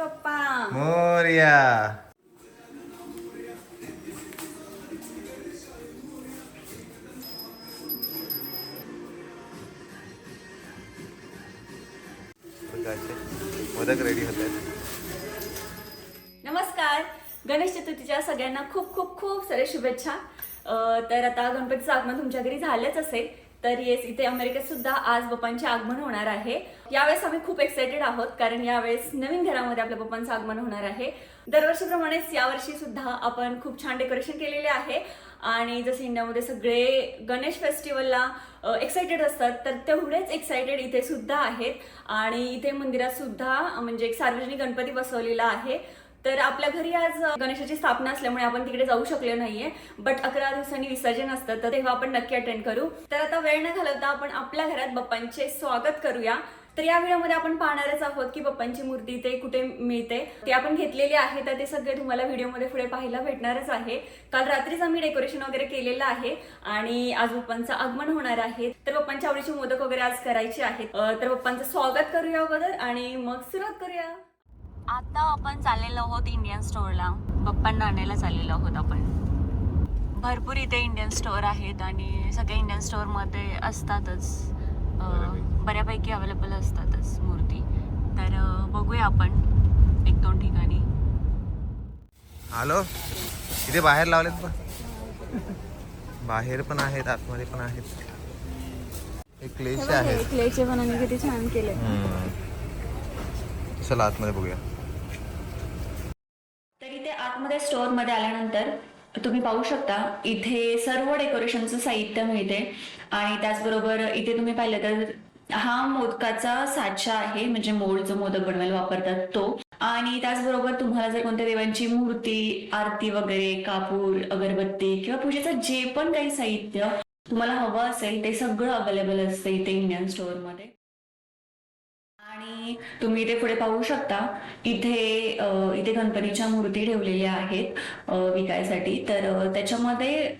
Bappa Morya. Modak ready होत आहेत. नमस्कार. गणेश चतुर्थीच्या सगळ्यांना खूप खूप खूप साऱ्या शुभेच्छा. तर आता गणपतीचं आगमन तुमच्या घरी झालंच असेल, तर येस इथे अमेरिकेत सुद्धा आज बाप्पांचे आगमन होणार आहे. यावेळेस आम्ही खूप एक्साइटेड आहोत, कारण यावेळेस नवीन घरामध्ये आपल्या बाप्पांचं आगमन होणार आहे. दरवर्षीप्रमाणेच यावर्षी सुद्धा आपण खूप छान डेकोरेशन केलेले आहे. आणि जसं इंडियामध्ये सगळे गणेश फेस्टिवलला एक्साइटेड असतात, तर तेवढेच एक्साइटेड इथे सुद्धा आहेत. आणि इथे मंदिरात सुद्धा म्हणजे एक सार्वजनिक गणपती बसवलेला आहे. तर आपल्या घरी आज गणेशाची स्थापना असल्यामुळे आपण तिकडे जाऊ शकलो नाहीये, बट 11 दिवसांनी विसर्जन असतं, तर तेव्हा आपण नक्की अटेंड करू. तर आता वेळ न घालवता आपण आपल्या घरात बाप्पांचे स्वागत करूया. तर या व्हिडिओमध्ये आपण पाहणारच आहोत की बाप्पांची मूर्ती ते कुठे मिळते, ते आपण घेतलेली आहे. तर ते सगळे तुम्हाला व्हिडिओमध्ये पुढे पाहायला भेटणारच आहे. काल रात्रीच आम्ही डेकोरेशन वगैरे केलेलं आहे आणि आज बाप्पांचं आगमन होणार आहे. तर बाप्पांच्या आवडीचे मोदक वगैरे आज करायचे आहेत. तर बाप्पांचं स्वागत करूया अगोदर आणि मग सुरुवात करूया. आता आपण चाललेलो आहोत इंडियन स्टोअरला. बाप्पांना आणायला चाललेलो आहोत आपण. भरपूर इथे इंडियन स्टोअर आहेत आणि सगळ्या इंडियन स्टोअरमध्ये असतातच, बऱ्यापैकी अवेलेबल असतातच मूर्ती. तर बघूया आपण 1-2 ठिकाणी. आलो इथे बाहेर लावलेत बघ, बाहेर पण आहेत, आतमध्ये पण आहेत. एक क्लेचे आहेत. क्लेचे पण आणि किती छान केले. चला आतमध्ये बघूया. तर इथे आतमध्ये स्टोअर मध्ये आल्यानंतर तुम्ही पाहू शकता, इथे सर्व डेकोरेशनचं साहित्य मिळते. आणि त्याचबरोबर इथे तुम्ही पाहिलं तर हा मोदकाचा साचा आहे, म्हणजे मोल्डचं मोदक बनवायला वापरतात तो. आणि त्याचबरोबर तुम्हाला जर कोणत्या देवांची मूर्ती, आरती वगैरे, कापूर, अगरबत्ती किंवा पूजेचं जे पण काही साहित्य तुम्हाला हवं असेल ते सगळं अवेलेबल असतं इथे इंडियन स्टोअर मध्ये. आणि तुम्ही इथे पुढे पाहू शकता, इथे गणपतीच्या मूर्ती ठेवलेल्या आहेत विकायसाठी. तर त्याच्यामध्ये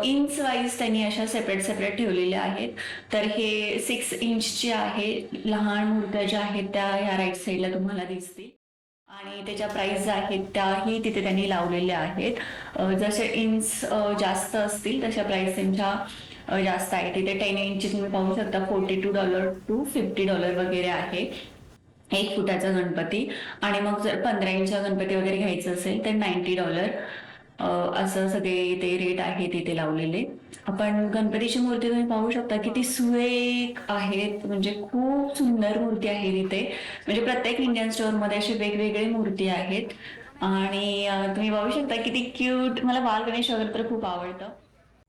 इंच वाईज त्यांनी अशा सेपरेट ठेवलेल्या आहेत. तर हे 6 इंचचे आहे. लहान मूर्त्या ज्या आहेत त्या ह्या राईट साईडला तुम्हाला दिसतील. आणि त्याच्या प्राइस आहेत त्याही तिथे त्यांनी लावलेल्या आहेत. जसे इंच जास्त असतील तशा प्राइस त्यांच्या जास्त आहे. तिथे 10 इंच तुम्ही पाहू शकता, $42 to $50 वगैरे आहे 1 फुटाचा गणपती. आणि मग जर 15 इंचचा गणपती वगैरे घ्यायचं असेल तर $90 असं सगळे ते रेट आहे तिथे लावलेले. आपण गणपतीची मूर्ती तुम्ही पाहू शकता किती सुरेख आहेत, म्हणजे खूप सुंदर मूर्ती आहे तिथे. म्हणजे प्रत्येक इंडियन स्टोअर मध्ये अशी वेगवेगळी मूर्ती आहेत. आणि तुम्ही पाहू शकता किती क्यूट. मला बाल गणेश वगैरे तर खूप आवडतं.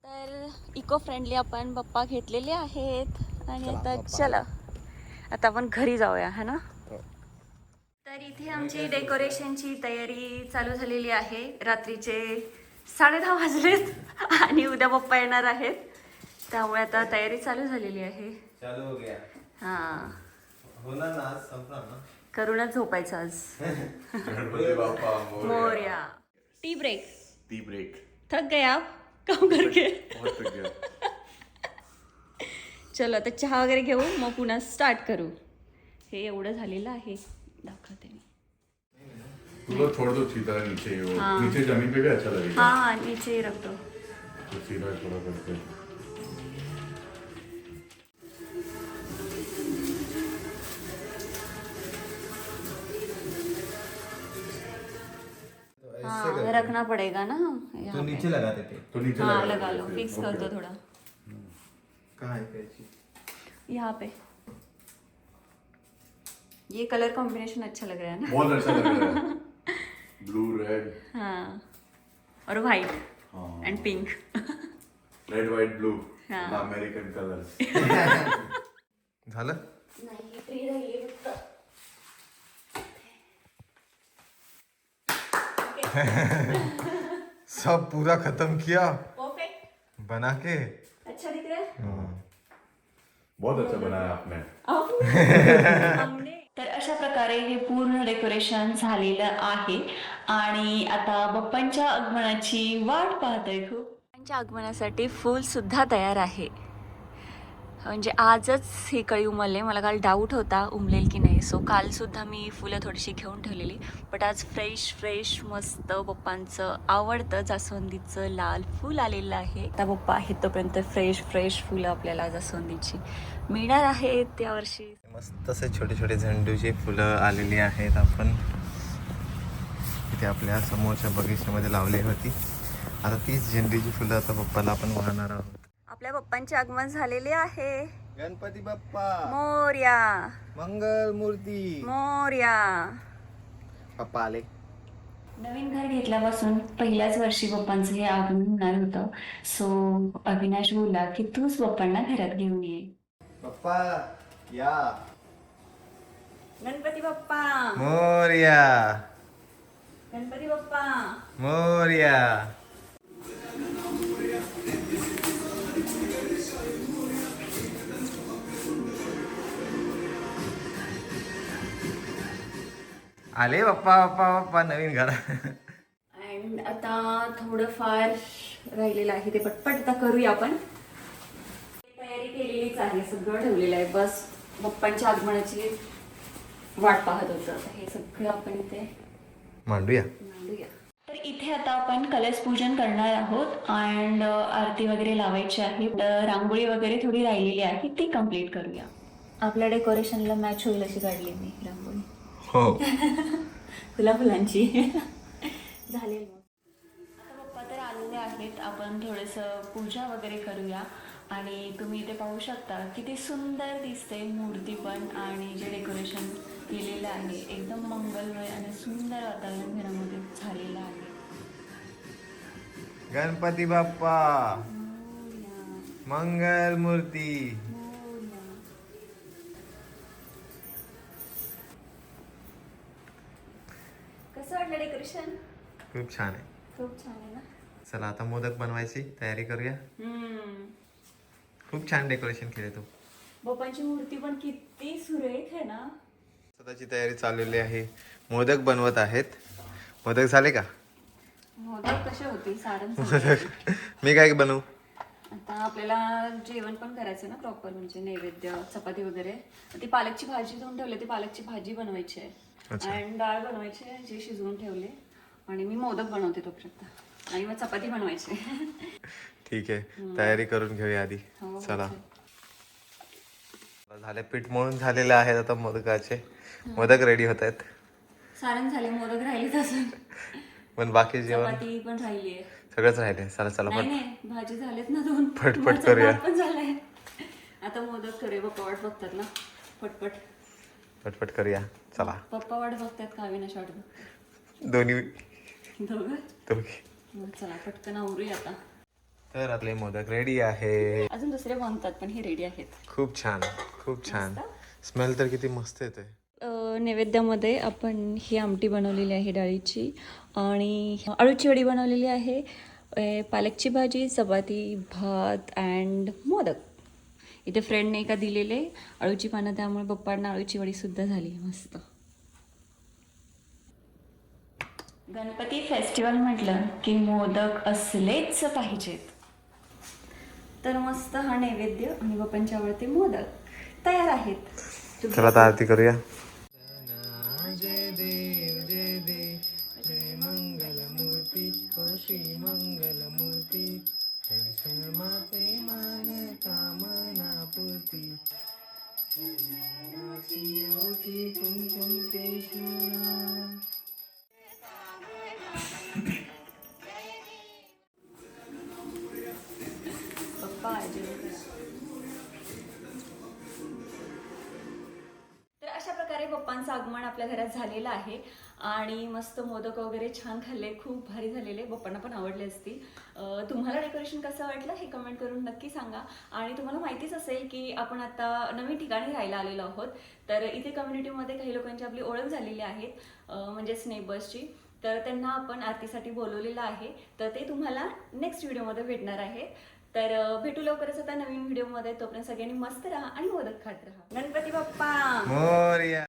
तर इको फ्रेंडली आपण बाप्पा घेतलेले आहेत. आणि आता चला आता आपण घरी जाऊया, है ना. तर इथे आमची डेकोरेशनची तयारी चालू झालेली आहे. रात्रीचे 10:30 वाजलेत आणि उद्या बाप्पा येणार आहेत, त्यामुळे आता तयारी चालू झालेली आहे. चालू हो गया. हा, होणार ना, आज संपणार ना. करूनच झोपायचं आज. गणपती बाप्पा मोरया. Tea break. थक गए आप काम करके. चलो आता चहा वगैरे घेऊ, मग पुन्हा स्टार्ट करू. हे एवढं झालेलं आहे, दाखवते मी. तुला छोड़ दो सीधा नीचे, वो नीचे जमीन पे भी अच्छा लगेगा. हाँ नीचे ही रख दो. तो सीधा थोड़ा करके. हाँ रखना पड़ेगा ना तो यहाँ पे. नीचे लगाते थे. तो नीचे हाँ लगा लो, फिक्स कर दो थोड़ा कहाँ है कैची? यहाँ पे. ये कलर कॉम्बिनेशन अच्छा लग रहा है ना. बहुत अच्छा लग रहा है. Blue red. हाँ और white and pink. Red white blue. हाँ. American colours. झालं. नाही फ्री राहिली फक्त. सब पूरा खत्म किया परफेक्ट. बना के. अच्छा दिख रहा है. बहुत अच्छा बनाया आपने. हमने. तर अशा प्रकारे हे पूर्ण डेकोरेशन झालेलं आहे. आणि आता बाप्पांच्या आगमनाची वाट पाहतोय खूप. बाप्पांच्या आगमनासाठी फूल सुद्धा तयार आहे. म्हणजे आजच ही कळी उमलले. मला काल डाऊट होता उमलेल की नाही, सो कालसुद्धा मी फुलं थोडीशी घेऊन ठेवलेली. बट आज फ्रेश मस्त पप्पांचं आवडतं जास्वंदीचं लाल फूल आलेलं आहे. आता पप्पा आहेत तोपर्यंत फ्रेश फुलं आपल्याला जास्वंदीची मिळणार आहेत यावर्षी. मस्त असे छोटे छोटे झेंडूची फुलं आलेली आहेत. आपण इथे आपल्या समोरच्या बगीच्यामध्ये लावली होती. आता तीच झेंडूची फुलं आता पप्पाला आपण वाहणार आहोत. आपल्या पप्पांचे आगमन झालेले आहे. गणपती बाप्पा मोरया मंगल मूर्ती मोरया. पप्पा आले. नवीन घर घेतल्यापासून पहिल्याच वर्षी पप्पांचं हे आगमन होणार होतं. सो अविनाश बोलला की तूच पप्पांना घरात घेऊन ये. पप्पा या. गणपती बाप्पा मोरया गणपती बाप्पा. मोरया. आले बाप्पा बाप्पा बाप्पा नवीन घर. अँड आता थोडंफार राहिलेलं आहे ते पटपट आता करूया. आपण तयारी केलेलीच आहे, सगळं ठेवलेलं आहे. बस पप्पांच्या आगमनाची वाट पाहत होतं. हे सगळं आपण इथे मांडूया. मांडूया. तर इथे आता आपण कलश पूजन करणार आहोत अँड आरती वगैरे लावायची आहे. रांगोळी वगैरे थोडी राहिलेली आहे, ती कम्प्लीट करूया. आपल्या डेकोरेशनला मॅच होईल अशी काढली मी रांगोळी. हो. फुलांची झालेली. आता पप्पा तर आलेले आहेत. आपण थोडंसं पूजा वगैरे करूया. आणि तुम्ही इथे पाहू शकता किती सुंदर दिसते मूर्ती पण, आणि जे डेकोरेशन केलेलं आहे एकदम मंगलमय आणि सुंदर वातावरण घरामध्ये झालेलं आहे. गणपती बाप्पा मंगल मूर्ती. कसं वाटलं डेकोरेशन? खूप छान आहे. खूप छान आहे ना. चला आता मोदक बनवायची तयारी करूया. खूप छान डेकोरेशन केले तू. बाप्पांची मूर्ती पण किती सुरेख आहे ना. स्वतःची तयारी चाललेली आहे. मोदक बनवत आहेत. मोदक झाले का? मोदक कसे होतील सारण मोदक मी काय बनवू? आता आपल्याला जेवण पण करायचं ना प्रॉपर, म्हणजे नैवेद्य चपाती वगैरे. ती पालकची भाजी धुवून ठेवली, ती पालकची भाजी बनवायची आहे आणि डाळ बनवायची आहे जी शिजवून ठेवली. आणि मी मोदक बनवते तोपर्यंत, आणि मग चपाती बनवायची. ठीक आहे, तयारी करून घेऊया आधी. हो, चला झाले. पीठ मळून झालेले आहेत. आता मोदकाचे मोदक रेडी होत आहेत. सारण झाले, मोदक राहिले तसं, पण बाकी जेवण चपाती पण राहिली आहे. सगळंच राहिले. चला चला नाही भाजी झालेत ना दोन. पटपट करूया. पण झालंय. आता मोदक करूया. पप्पा वाट बघतात ना. पटपट करूया. चला. पप्पा वाट बघतात का अविनाश वाट बघतात? दोन्ही दोघं. मग चला पटकन आवरूया आता. तर आपले मोदक रेडी आहे. अजून दुसरे बनतात पण हे रेडी आहेत. खूप छान खूप छान. स्मेल तर किती मस्त येते. नैवेद्यामध्ये आपण ही आमटी बनवलेली आहे डाळीची, आणि अळूची वडी बनवलेली आहे, पालकची भाजी, चपाती, भात अँड मोदक. इथे फ्रेंडने एका दिलेले अळूची पानं, त्यामुळे पप्पांना अळूची वडी सुद्धा झाली मस्त. गणपती फेस्टिवल म्हटलं की मोदक असलेच पाहिजेत. तर मस्त हा नैवेद्य आणि पप्पांच्या आवडते मोदक तयार आहेत. चला आता आरती करूया. जय देव जय देव जय मंगल मूर्ती ओ श्री मंगल मूर्ती हरिशंकर माते मान कामना पूर्ती ओटी कुमकुम केशरा. पप्पा तर अशा प्रकारे पप्पांचं आगमन आपल्या घरात झालेलं आहे. आणि मस्त मोदक वगैरे छान खाल्ले, खूप भारी झालेले. पप्पांना पण आवडले असतील. तुम्हाला डेकोरेशन कसं वाटलं हे कमेंट करून नक्की सांगा. आणि तुम्हाला माहितीच असेल की आपण आता नवीन ठिकाणी राहायला आलेलो आहोत. तर इथे कम्युनिटीमध्ये काही लोकांची आपली ओळख झालेली आहे, म्हणजेच नेबर्सची. तर त्यांना आपण आरतीसाठी बोलवलेलं आहे. तर ते तुम्हाला नेक्स्ट व्हिडिओमध्ये भेटणार आहे. तर भेटू लवकरच आता नवीन व्हिडिओमध्ये. तोपर्यंत सगळ्यांनी मस्त राहा आणि मोदक खात राहा. गणपती बाप्पा मोरया.